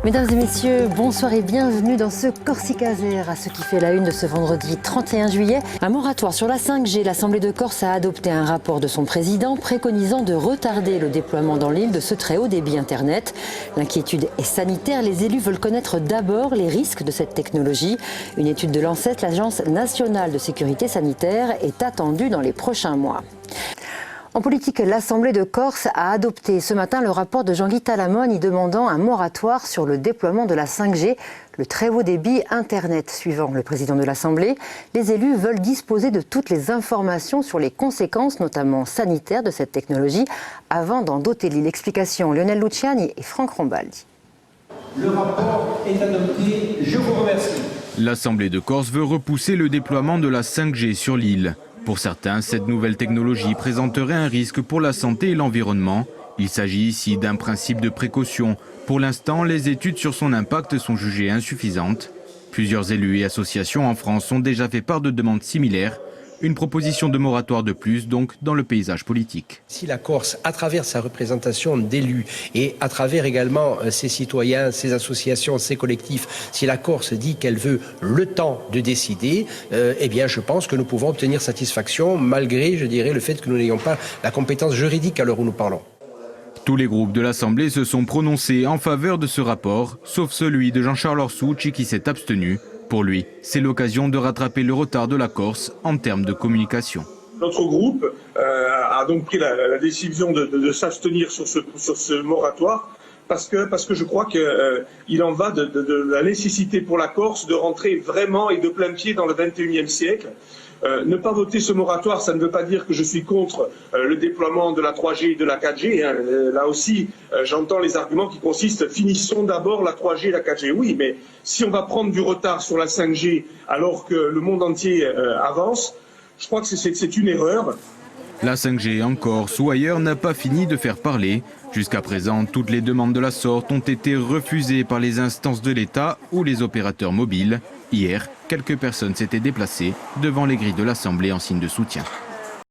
Mesdames et messieurs, bonsoir et bienvenue dans ce Corsica Zère. À ce qui fait la une de ce vendredi 31 juillet, un moratoire sur la 5G. L'Assemblée de Corse a adopté un rapport de son président préconisant de retarder le déploiement dans l'île de ce très haut débit Internet. L'inquiétude est sanitaire. Les élus veulent connaître d'abord les risques de cette technologie. Une étude de l'ANSES, l'Agence nationale de sécurité sanitaire, est attendue dans les prochains mois. En politique, l'Assemblée de Corse a adopté ce matin le rapport de Jean-Guy Talamone y demandant un moratoire sur le déploiement de la 5G, le très haut débit Internet. Suivant le président de l'Assemblée, les élus veulent disposer de toutes les informations sur les conséquences, notamment sanitaires, de cette technologie, avant d'en doter l'île. Explication Lionel Luciani et Franck Rombaldi. Le rapport est adopté. Je vous remercie. L'Assemblée de Corse veut repousser le déploiement de la 5G sur l'île. Pour certains, cette nouvelle technologie présenterait un risque pour la santé et l'environnement. Il s'agit ici d'un principe de précaution. Pour l'instant, les études sur son impact sont jugées insuffisantes. Plusieurs élus et associations en France ont déjà fait part de demandes similaires. Une proposition de moratoire de plus, donc, dans le paysage politique. Si la Corse, à travers sa représentation d'élus et à travers également ses citoyens, ses associations, ses collectifs, si la Corse dit qu'elle veut le temps de décider, eh bien, je pense que nous pouvons obtenir satisfaction malgré, je dirais, le fait que nous n'ayons pas la compétence juridique à l'heure où nous parlons. Tous les groupes de l'Assemblée se sont prononcés en faveur de ce rapport, sauf celui de Jean-Charles Orsucci qui s'est abstenu. Pour lui, c'est l'occasion de rattraper le retard de la Corse en termes de communication. Notre groupe a donc pris la décision de s'abstenir sur ce moratoire parce que je crois qu'il en va de la nécessité pour la Corse de rentrer vraiment et de plein pied dans le 21e siècle. Ne pas voter ce moratoire, ça ne veut pas dire que je suis contre le déploiement de la 3G et de la 4G. Hein. Là aussi, j'entends les arguments qui consistent, finissons d'abord la 3G et la 4G. Oui, mais si on va prendre du retard sur la 5G alors que le monde entier avance, je crois que c'est une erreur. La 5G en Corse ou ailleurs n'a pas fini de faire parler. Jusqu'à présent, toutes les demandes de la sorte ont été refusées par les instances de l'État ou les opérateurs mobiles. Hier, quelques personnes s'étaient déplacées devant les grilles de l'Assemblée en signe de soutien.